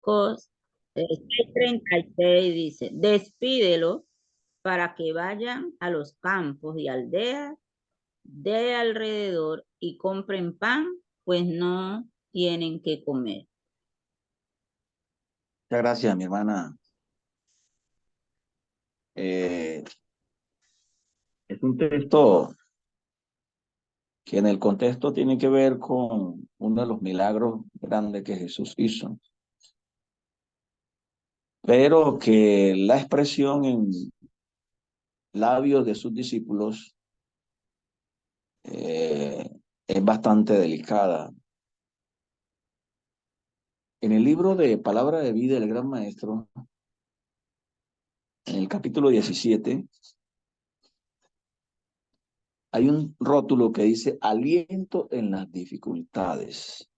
Levíticos 6:36 dice, despídelo para que vayan a los campos y aldeas de alrededor y compren pan, pues no tienen que comer. Muchas gracias, mi hermana. Es un texto que en el contexto tiene que ver con uno de los milagros grandes que Jesús hizo, pero que la expresión en labios de sus discípulos eh, es bastante delicada. En el libro de Palabra de Vida del Gran Maestro, en el capítulo 17, hay un rótulo que dice aliento en las dificultades.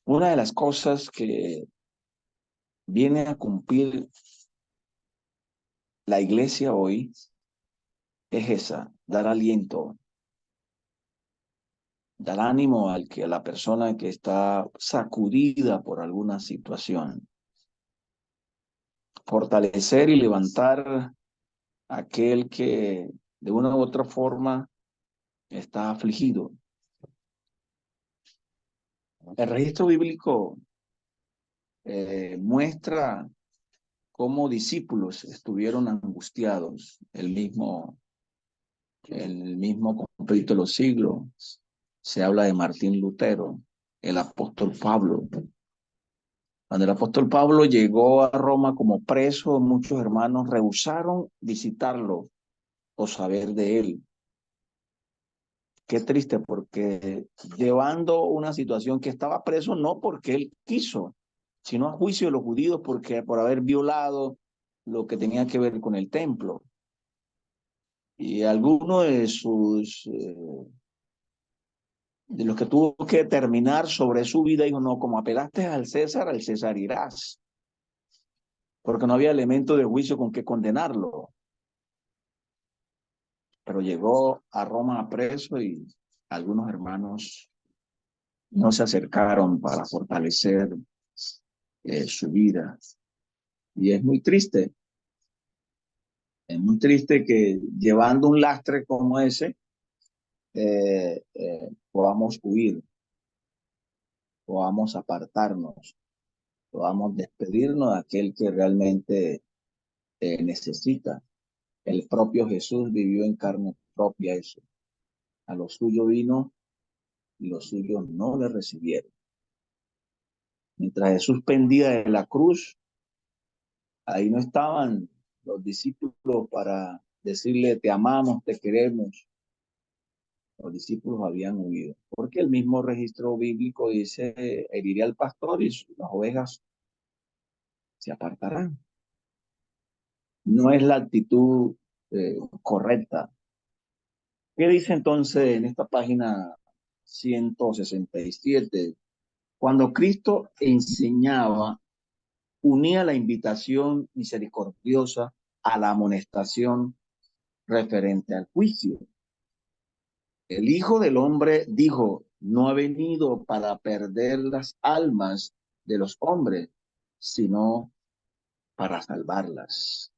Una de las cosas que viene a cumplir la iglesia hoy es esa, dar aliento, dar ánimo a la persona que está sacudida por alguna situación, fortalecer y levantar a aquel que de una u otra forma está afligido. El registro bíblico muestra cómo discípulos estuvieron angustiados, el mismo conflicto de los siglos. Se habla de Martín Lutero, el apóstol Pablo. Cuando el apóstol Pablo llegó a Roma como preso, muchos hermanos rehusaron visitarlo o saber de él. Qué triste, porque llevando una situación que estaba preso no porque él quiso, sino a juicio de los judíos por haber violado lo que tenía que ver con el templo. Y alguno de los que tuvo que determinar sobre su vida, dijo, no, como apelaste al César irás, porque no había elemento de juicio con que condenarlo. Pero llegó a Roma preso y algunos hermanos no se acercaron para fortalecer su vida. Y es muy triste que llevando un lastre como ese podamos huir, podamos apartarnos, podamos despedirnos de aquel que realmente necesita. El propio Jesús vivió en carne propia eso. A los suyos vino y los suyos no le recibieron. Mientras Jesús pendía de la cruz, ahí no estaban los discípulos para decirle, te amamos, te queremos. Los discípulos habían huido, porque el mismo registro bíblico dice, heriré al pastor y las ovejas se apartarán. No es la actitud correcta. ¿Qué dice entonces en esta página 167? Cuando Cristo enseñaba, unía la invitación misericordiosa a la amonestación referente al juicio. El Hijo del Hombre dijo, no ha venido para perder las almas de los hombres, sino para salvarlas.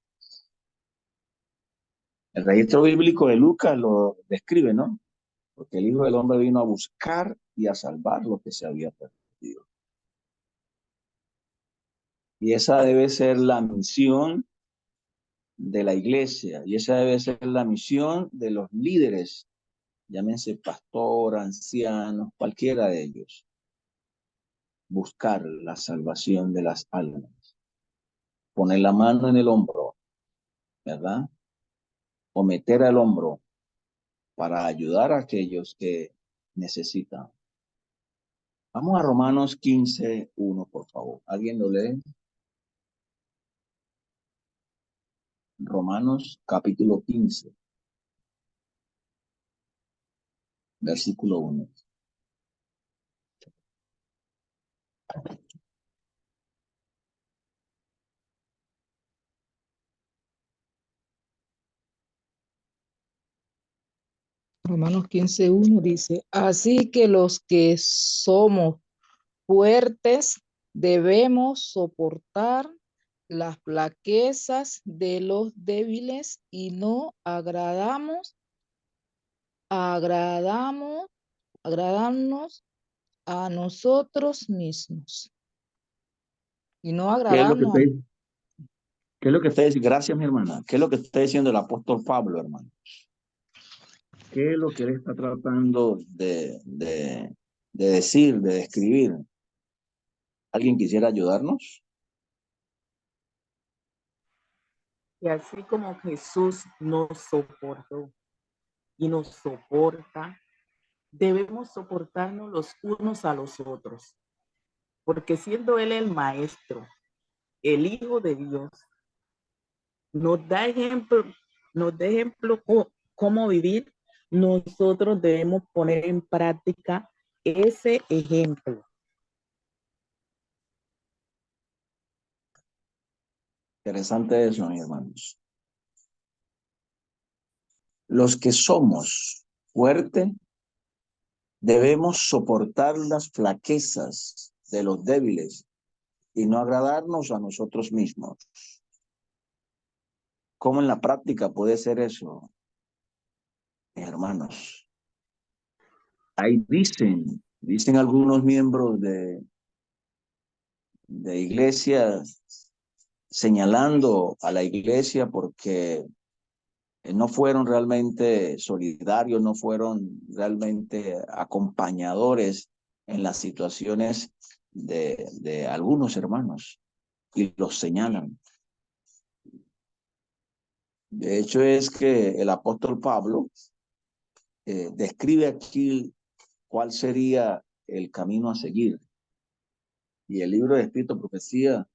El registro bíblico de Lucas lo describe, ¿no? Porque el Hijo del Hombre vino a buscar y a salvar lo que se había perdido. Y esa debe ser la misión de la iglesia, y esa debe ser la misión de los líderes, llámense pastor, ancianos, cualquiera de ellos, buscar la salvación de las almas, poner la mano en el hombro, ¿verdad? O meter el hombro para ayudar a aquellos que necesitan. Vamos a Romanos 15:1, por favor. ¿Alguien lo lee? Romanos capítulo 15, versículo 1. Romanos 15:1 dice, así que los que somos fuertes debemos soportar las flaquezas de los débiles y no agradarnos a nosotros mismos. Y no ¿Qué es lo que agradarnos está, a... qué es lo que está diciendo? Gracias, mi hermana. ¿Qué es lo que está diciendo el apóstol Pablo, hermano? ¿Qué es lo que él está tratando de decir, de describir? ¿Alguien quisiera ayudarnos? Y así como Jesús nos soportó y nos soporta, debemos soportarnos los unos a los otros, porque siendo Él el Maestro, el Hijo de Dios, nos da ejemplo cómo vivir. Nosotros debemos poner en práctica ese ejemplo. Interesante eso, mis hermanos. Los que somos fuertes debemos soportar las flaquezas de los débiles y no agradarnos a nosotros mismos. ¿Cómo en la práctica puede ser eso, mis hermanos? Ahí dicen algunos miembros de iglesias señalando a la iglesia porque no fueron realmente solidarios, no fueron realmente acompañadores en las situaciones de algunos hermanos y los señalan. De hecho es que el apóstol Pablo describe aquí cuál sería el camino a seguir. Y el libro de Espíritu Profecía,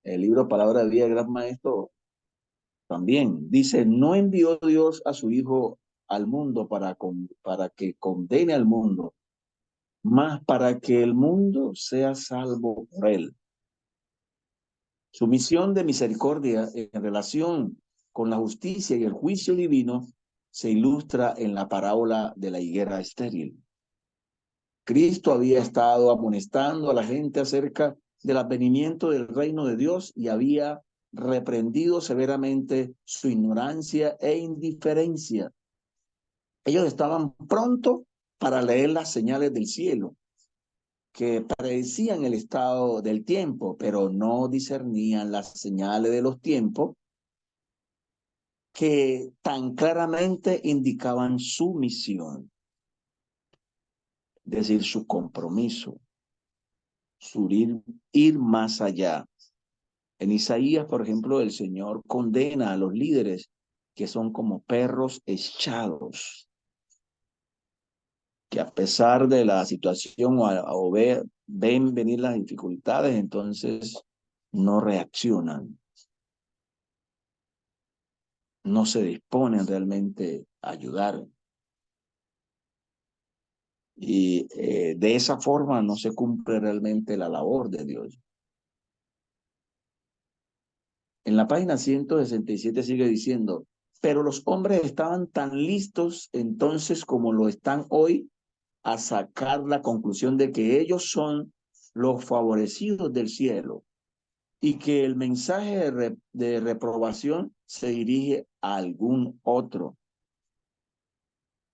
el libro Palabra de Vida, Gran Maestro, también dice, no envió Dios a su Hijo al mundo para que condene al mundo, más para que el mundo sea salvo por él. Su misión de misericordia en relación con la justicia y el juicio divino se ilustra en la parábola de la higuera estéril. Cristo había estado amonestando a la gente acerca del advenimiento del reino de Dios y había reprendido severamente su ignorancia e indiferencia. Ellos estaban prontos para leer las señales del cielo, que predecían el estado del tiempo, pero no discernían las señales de los tiempos que tan claramente indicaban su misión, es decir, su compromiso, su ir más allá. En Isaías, por ejemplo, el Señor condena a los líderes que son como perros echados, que a pesar de la situación o ven venir las dificultades, entonces no reaccionan, no se disponen realmente a ayudar. Y de esa forma no se cumple realmente la labor de Dios. En la página 167 sigue diciendo, pero los hombres estaban tan listos entonces como lo están hoy a sacar la conclusión de que ellos son los favorecidos del cielo y que el mensaje de reprobación se dirige a algún otro.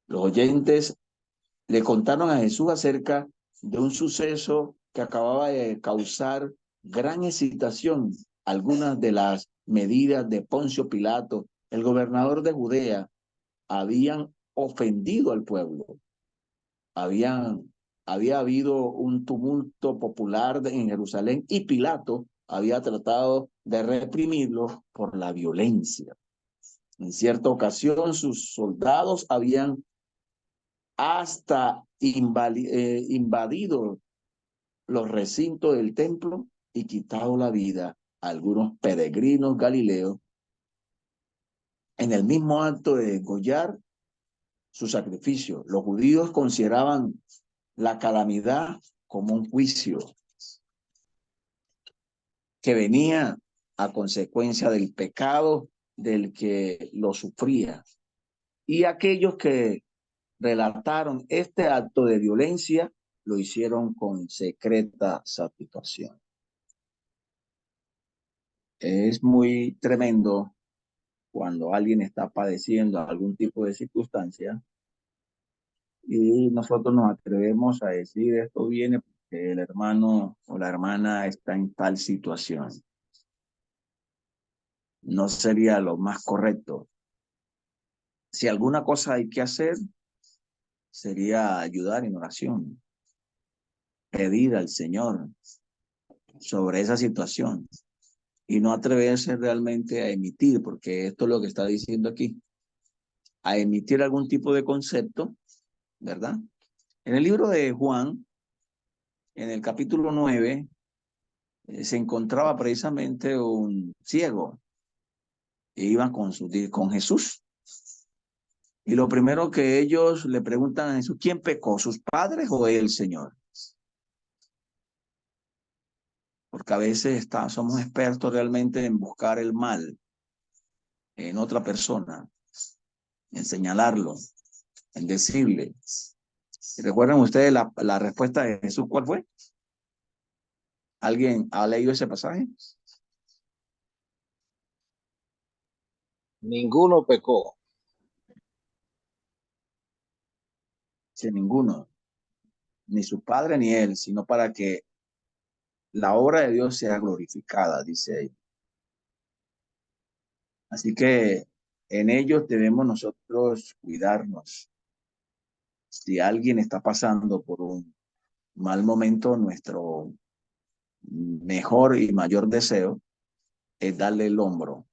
Los oyentes le contaron a Jesús acerca de un suceso que acababa de causar gran excitación. Algunas de las medidas de Poncio Pilato, el gobernador de Judea, habían ofendido al pueblo. Había habido un tumulto popular en Jerusalén y Pilato había tratado de reprimirlo por la violencia. En cierta ocasión, sus soldados habían hasta invadido los recintos del templo y quitado la vida a algunos peregrinos galileos en el mismo acto de degollar su sacrificio. Los judíos consideraban la calamidad como un juicio que venía a consecuencia del pecado del que lo sufría. Y aquellos que relataron este acto de violencia lo hicieron con secreta satisfacción. Es muy tremendo cuando alguien está padeciendo algún tipo de circunstancia y nosotros nos atrevemos a decir esto viene porque el hermano o la hermana está en tal situación. No sería lo más correcto. Si alguna cosa hay que hacer, sería ayudar en oración, pedir al Señor sobre esa situación y no atreverse realmente a emitir, porque esto es lo que está diciendo aquí, a emitir algún tipo de concepto, ¿verdad? En el libro de Juan, en el capítulo 9, se encontraba precisamente un ciego e iban con Jesús. Y lo primero que ellos le preguntan a Jesús, ¿quién pecó, sus padres o el Señor? Porque a veces somos expertos realmente en buscar el mal en otra persona, en señalarlo, en decirle. ¿Recuerdan ustedes la respuesta de Jesús? ¿Cuál fue? ¿Alguien ha leído ese pasaje? Ninguno pecó. Sí, ninguno, ni su padre ni él, sino para que la obra de Dios sea glorificada, dice ahí. Así que en ellos debemos nosotros cuidarnos. Si alguien está pasando por un mal momento, nuestro mejor y mayor deseo es darle el hombro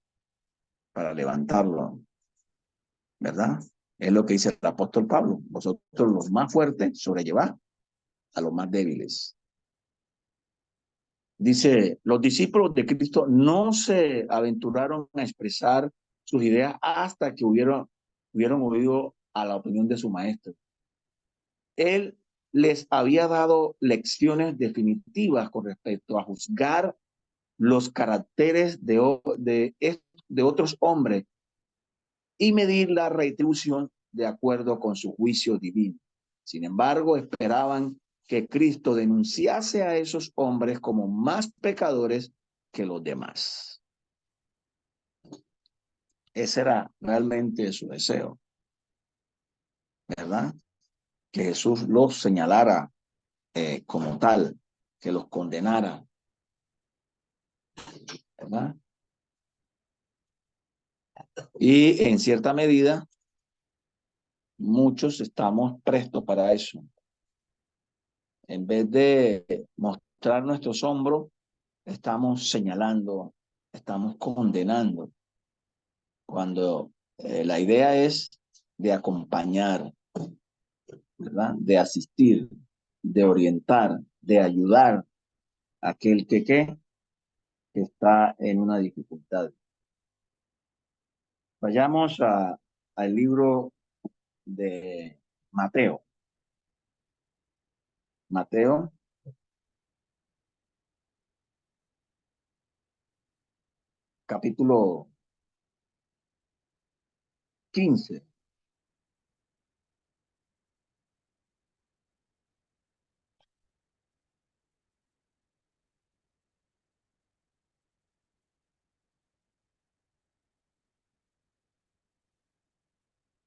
para levantarlo, ¿verdad? Es lo que dice el apóstol Pablo. Vosotros los más fuertes sobrellevad a los más débiles. Dice, los discípulos de Cristo no se aventuraron a expresar sus ideas hasta que hubieron oído a la opinión de su maestro. Él les había dado lecciones definitivas con respecto a juzgar los caracteres de otros hombres y medir la retribución de acuerdo con su juicio divino. Sin embargo, esperaban que Cristo denunciase a esos hombres como más pecadores que los demás. Ese era realmente su deseo, ¿verdad? Que Jesús los señalara como tal, que los condenara, ¿verdad? Y en cierta medida, muchos estamos prestos para eso. En vez de mostrar nuestros hombros, estamos señalando, estamos condenando, cuando la idea es de acompañar, ¿verdad? De asistir, de orientar, de ayudar a aquel que está en una dificultad. Vayamos al libro de Mateo. Mateo, capítulo 15.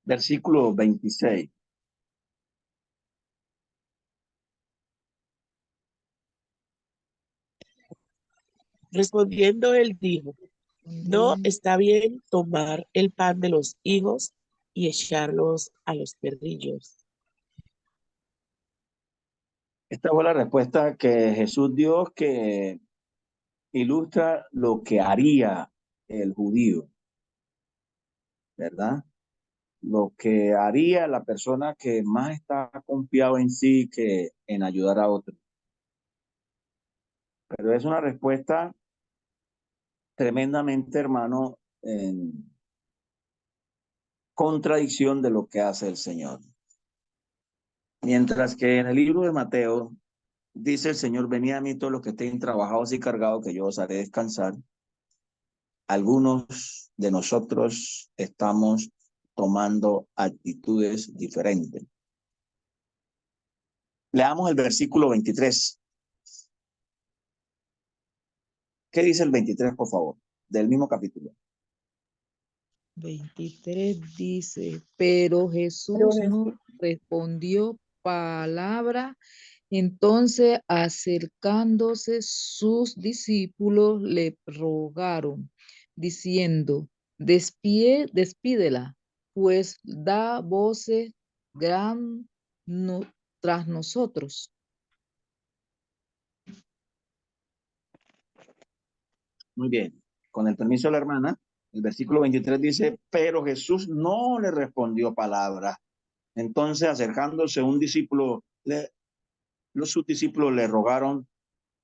Versículo 26. Respondiendo él dijo, no está bien tomar el pan de los hijos y echarlos a los perrillos. Esta fue la respuesta que Jesús dio, que ilustra lo que haría el judío, ¿verdad? Lo que haría la persona que más está confiado en sí que en ayudar a otros. Pero es una respuesta tremendamente, hermano, en contradicción de lo que hace el Señor. Mientras que en el libro de Mateo dice el Señor, venid a mí todos los que estén trabajados y cargados, que yo os haré descansar. Algunos de nosotros estamos tomando actitudes diferentes. Leamos el versículo 23. ¿Qué dice el 23, por favor? Del mismo capítulo. 23 dice, pero Jesús no respondió palabra. Entonces, acercándose sus discípulos, le rogaron, diciendo, despídela, pues da voces gran tras nosotros. Muy bien. Con el permiso de la hermana, el versículo 23 dice, pero Jesús no le respondió palabra. Entonces, acercándose un discípulo, sus discípulos le rogaron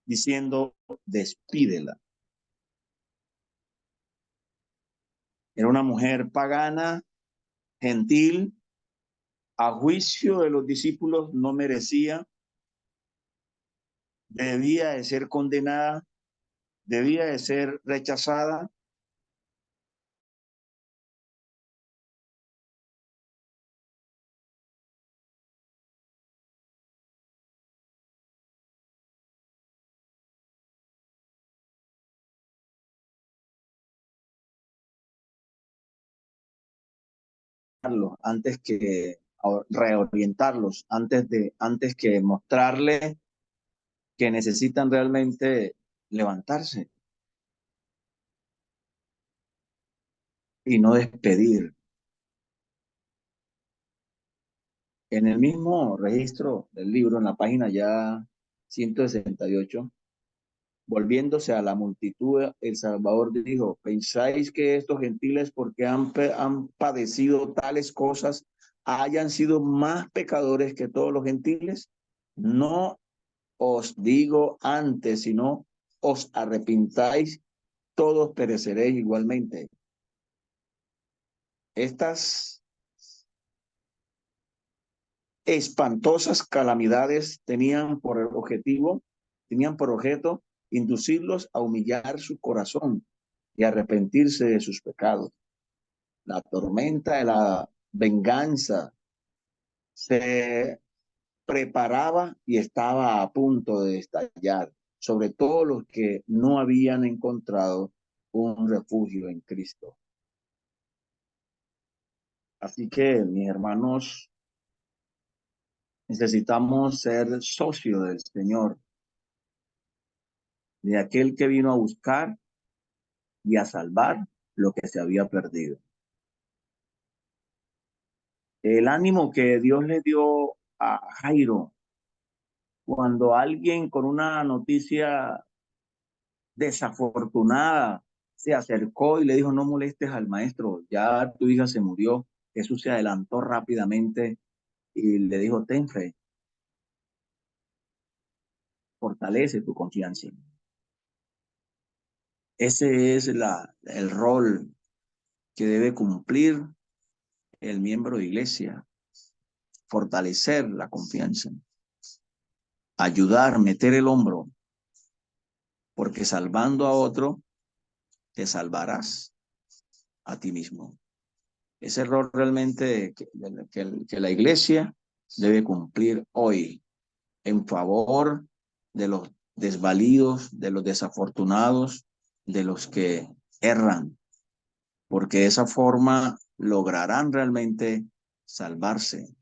diciendo, despídela. Era una mujer pagana, gentil, a juicio de los discípulos no merecía, debía de ser condenada, debía de ser rechazada. Antes que reorientarlos, antes que mostrarles que necesitan realmente levantarse y no despedir. En el mismo registro del libro, en la página ya 168, volviéndose a la multitud, el Salvador dijo, ¿pensáis que estos gentiles, porque han padecido tales cosas, hayan sido más pecadores que todos los gentiles? No os digo antes, sino os arrepintáis, todos pereceréis igualmente. Estas espantosas calamidades tenían por objeto inducirlos a humillar su corazón y arrepentirse de sus pecados. La tormenta de la venganza se preparaba y estaba a punto de estallar sobre todos los que no habían encontrado un refugio en Cristo. Así que, mis hermanos, necesitamos ser socios del Señor, de aquel que vino a buscar y a salvar lo que se había perdido. El ánimo que Dios le dio a Jairo cuando alguien con una noticia desafortunada se acercó y le dijo, no molestes al maestro, ya tu hija se murió. Jesús se adelantó rápidamente y le dijo, ten fe, fortalece tu confianza. Ese es el rol que debe cumplir el miembro de iglesia, fortalecer la confianza, ayudar, meter el hombro, porque salvando a otro, te salvarás a ti mismo. Ese rol realmente que la iglesia debe cumplir hoy en favor de los desvalidos, de los desafortunados, de los que erran, porque de esa forma lograrán realmente salvarse,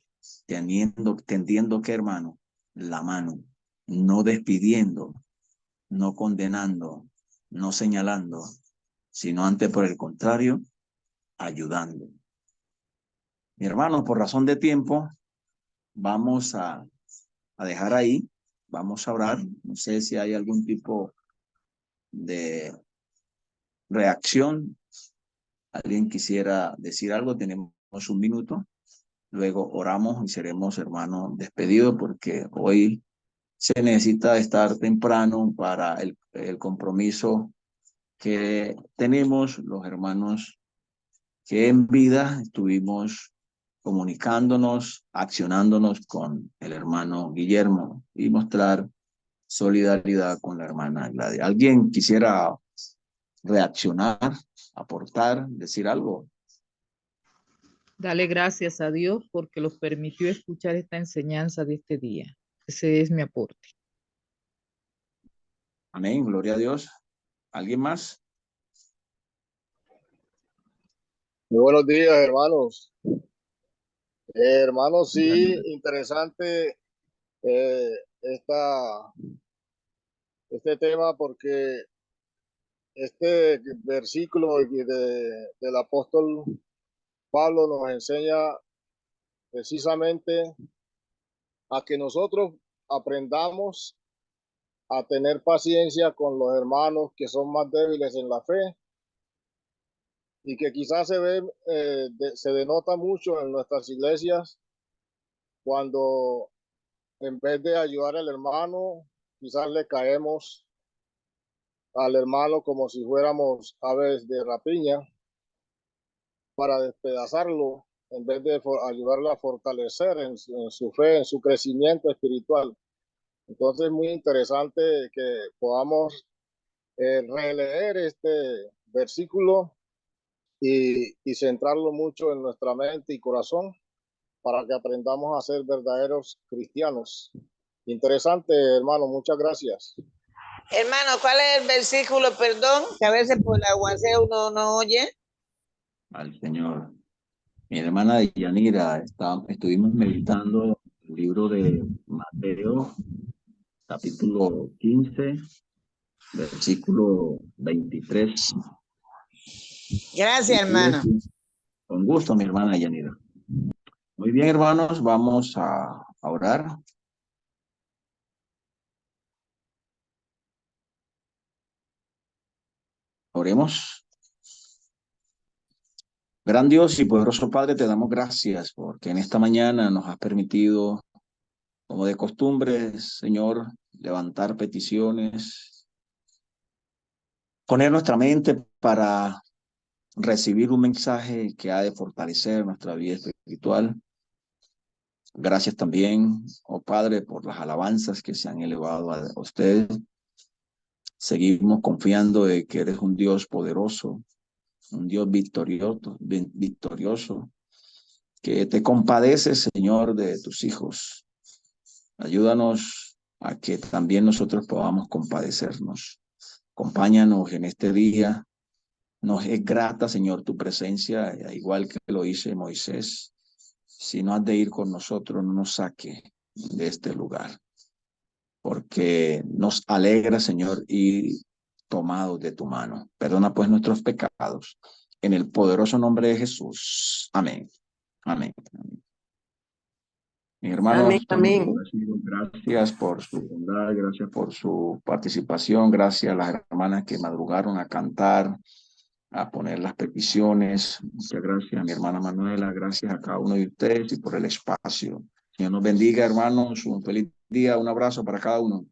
tendiendo que, hermano, la mano, no despidiendo, no condenando, no señalando, sino antes por el contrario, ayudando. Mi hermano, por razón de tiempo, vamos a dejar ahí, vamos a orar. No sé si hay algún tipo de reacción. ¿Alguien quisiera decir algo? Tenemos un minuto. Luego oramos y seremos, hermanos, despedidos porque hoy se necesita estar temprano para el compromiso que tenemos los hermanos que en vida estuvimos comunicándonos, accionándonos con el hermano Guillermo y mostrar solidaridad con la hermana Gladys. ¿Alguien quisiera reaccionar, aportar, decir algo? Dale gracias a Dios porque los permitió escuchar esta enseñanza de este día. Ese es mi aporte. Amén, gloria a Dios. ¿Alguien más? Muy buenos días, hermanos. Hermanos, sí, interesante eh, esta, este tema porque este versículo del apóstol Pablo nos enseña precisamente a que nosotros aprendamos a tener paciencia con los hermanos que son más débiles en la fe y que quizás se denota mucho en nuestras iglesias cuando en vez de ayudar al hermano, quizás le caemos al hermano como si fuéramos aves de rapiña para despedazarlo en vez de ayudarle a fortalecer en su fe, en su crecimiento espiritual. Entonces es muy interesante que podamos releer este versículo y centrarlo mucho en nuestra mente y corazón para que aprendamos a ser verdaderos cristianos. Interesante, hermano, muchas gracias. Hermano, ¿cuál es el versículo, perdón? Que a veces por el aguacero uno no oye. Al Señor. Mi hermana Yanira, estuvimos meditando el libro de Mateo, capítulo 15, versículo 23. Gracias, hermano. Con gusto, mi hermana Yanira. Muy bien, hermanos, vamos a orar. Oremos. Gran Dios y poderoso Padre, te damos gracias porque en esta mañana nos has permitido, como de costumbre, Señor, levantar peticiones, poner nuestra mente para recibir un mensaje que ha de fortalecer nuestra vida espiritual. Gracias también, oh Padre, por las alabanzas que se han elevado a usted. Seguimos confiando de que eres un Dios poderoso, un Dios victorioso, que te compadeces, Señor, de tus hijos. Ayúdanos a que también nosotros podamos compadecernos. Acompáñanos en este día. Nos es grata, Señor, tu presencia, igual que lo hizo Moisés. Si no has de ir con nosotros, no nos saque de este lugar, porque nos alegra, Señor, ir tomados de tu mano. Perdona pues nuestros pecados. En el poderoso nombre de Jesús. Amén. Amén. Mi hermano, Amén. gracias por su bondad, gracias por su participación, gracias a las hermanas que madrugaron a cantar, a poner las peticiones. Muchas gracias a mi hermana Manuela, gracias a cada uno de ustedes y por el espacio. Dios nos bendiga, hermanos, un feliz día, un abrazo para cada uno.